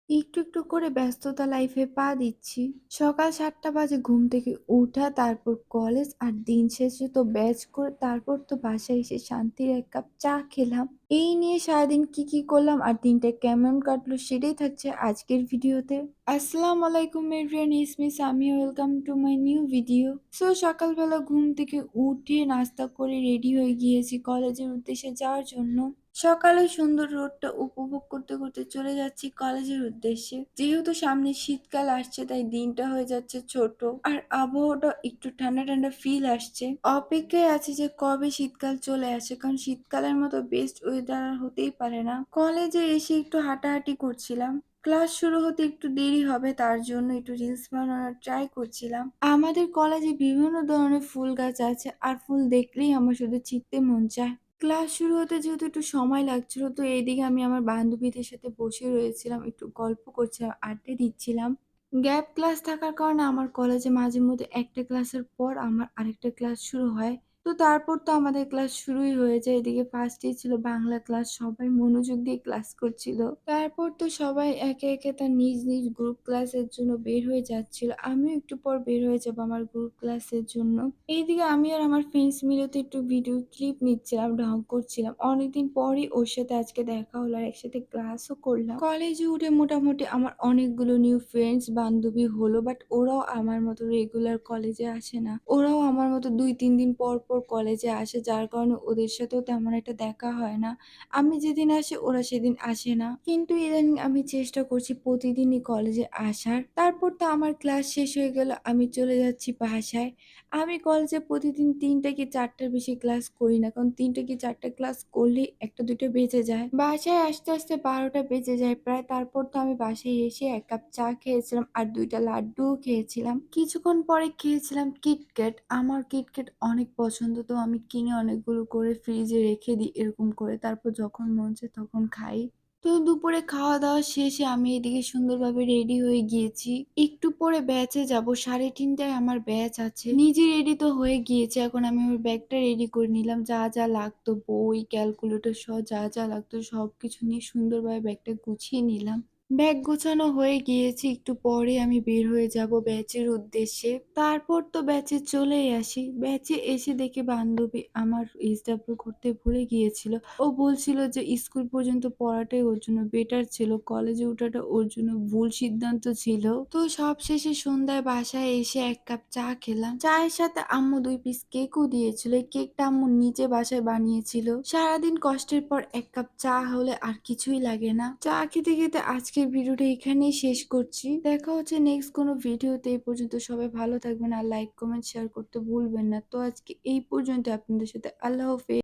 একটু করে ব্যস্ততা লাইফে পা দিচ্ছি। সকাল ৭ঃ০০ বাজে ঘুম থেকে উঠা, তারপর কলেজ আর দিন শেষে তো ব্যাচ করে তারপর তো বাসায় এসে শান্তির ১ কাপ চা খেলাম। এই নিয়ে সারাদিন কি করলাম আর দিনটা কেমন কাটলো সেটাই থাকছে আজকের ভিডিওতে। আসসালামু আলাইকুম everyone, it's me Samia, welcome to my new video. সকালবেলা ঘুম থেকে উঠে নাস্তা করে রেডি হয়ে গিয়েছি কলেজের উদ্দেশ্যে যাওয়ার জন্য। সকালে সুন্দর রোদটা উপভোগ করতে চলে যাচ্ছি কলেজের উদ্দেশ্যে। যেহেতু সামনে শীতকাল আসছে তাই দিনটা হয়ে যাচ্ছে ছোট আর আবহাওয়াটা একটু ঠান্ডা ফিল আসছে। অপেক্ষায় আছি যে কবে শীতকাল চলে আসে, কারণ শীতকালের মতো বেস্ট ওয়েদার আর হতেই পারে না। কলেজে এসে একটু হাঁটাহাঁটি করছিলাম। ক্লাস শুরু হতে একটু দেরি হবে তার জন্য একটু রিলস বানানোর ট্রাই করছিলাম। আমাদের কলেজে বিভিন্ন ধরনের ফুল গাছ আছে আর ফুল দেখলেই আমার শুধু ছিটতে মন চায়। ক্লাস শুরু হতে যেহেতু একটু সময় লাগছিল, তো এইদিকে আমি আমার বান্ধবীদের সাথে বসে রয়েছিলাম, একটু গল্প করছিলাম, আড্ডা দিচ্ছিলাম। গ্যাপ ক্লাস থাকার কারণে আমার কলেজে মাঝে মধ্যে একটা ক্লাসের পর আমার আরেকটা ক্লাস শুরু হয়। তো তারপর তো আমাদের ক্লাস শুরুই হয়ে যায়। এদিকে ফার্স্টেই ছিল বাংলা ক্লাস, সবাই মনোযোগ দিয়ে ক্লাস করছিল। তারপর তো সবাই একে তার নিজ গ্রুপ ক্লাসের জন্য বের হয়ে যাচ্ছিল। আমিও একটু পর বের হয়ে যাব আমার গ্রুপ ক্লাসের জন্য। এইদিকে আমি আর আমার ফ্রেন্ডস মিলে তো একটু ভিডিও ক্লিপ নিচ্ছিলাম, ঢং করছিলাম। অনেকদিন পরই ওর সাথে আজকে দেখা হলো আর একসাথে ক্লাসও করলাম। কলেজে উঠে মোটামুটি আমার অনেকগুলো নিউ ফ্রেন্ডস বান্ধবী হলো, বাট ওরাও আমার মতো রেগুলার কলেজে আসে না। ওরাও আমার মতো ২-৩ দিন পর কলেজে আসে, যার কারণে ওদের সাথেও তেমন একটা দেখা হয় না। আমি যেদিন আসি ওরা সেদিন আসে না। কিন্তু ইদানিং আমি চেষ্টা করছি প্রতিদিনই কলেজে আসার। তারপর তো আমার ক্লাস শেষ হয়ে গেল, আমি চলে যাচ্ছি বাসায়। আমি কলেজে প্রতিদিন ৩টা কি ৪টার বেশি ক্লাস করি না। কারণ ৩টা কি ৪টা ক্লাস করলেই ১টা-২টা বেজে যায়। বাসায় আসতে ১২টা বেজে যায় প্রায়। তারপর তো আমি বাসায় এসে ১ কাপ চা খেয়েছিলাম আর ২টা লাড্ডুও খেয়েছিলাম। কিছুক্ষণ পরে খেয়েছিলাম কিটক্যাট। আমার কিটক্যাট অনেক পছন্দ, তো আমি কিনে অনেকগুলো করে ফ্রিজে রেখে দিই এরকম করে। তারপর যখন মন চায় তখন খাই। তো দুপুরে খাওয়া-দাওয়া শেষে আমি এদিকে সুন্দরভাবে রেডি হয়ে গিয়েছি। একটু পরে ব্যাচে যাব। ৩:৩০ আমার ব্যাচ আছে। নিজে রেডি তো হয়ে গিয়েছি। এখন আমি আমার ব্যাগটা রেডি করে নিলাম। যা লাগতো বই, ক্যালকুলেটর সহ যা লাগতো সবকিছু নিয়ে সুন্দরভাবে ব্যাগটা গুছিয়ে নিলাম। ব্যাগ গোছানো হয়ে গিয়েছে। একটু পরে আমি বের হয়ে যাব ব্যাচের উদ্দেশ্যে। তারপর তো ব্যাচে চলেই আসি। ব্যাচে এসে দেখি বান্ধবী আমার এসডব্লিউ করতে ভুলে গিয়েছিল। ও বলছিল যে স্কুল পর্যন্ত পড়াটাই ওর জন্য বেটার ছিল। কলেজে ওঠাটা ওর জন্য ভুল সিদ্ধান্ত ছিল। তো সবশেষে সন্ধ্যায় বাসায় এসে ১ কাপ চা খেলাম। চায়ের সাথে আম্মু ২ পিস কেকও দিয়েছিল। এই কেকটা আম্মু নিজে বাসায় বানিয়েছিল। সারাদিন কষ্টের পর ১ কাপ চা হলে আর কিছুই লাগে না। চা খেতে আজকের ভিডিওটা এখানেই শেষ করছি। দেখা হচ্ছে নেক্সট কোনো ভিডিওতে। এই পর্যন্ত সবাই ভালো থাকবেন আর লাইক, কমেন্ট, শেয়ার করতে ভুলবেন না। তো আজকে এই পর্যন্ত আপনাদের সাথে। আল্লাহ হাফেজ।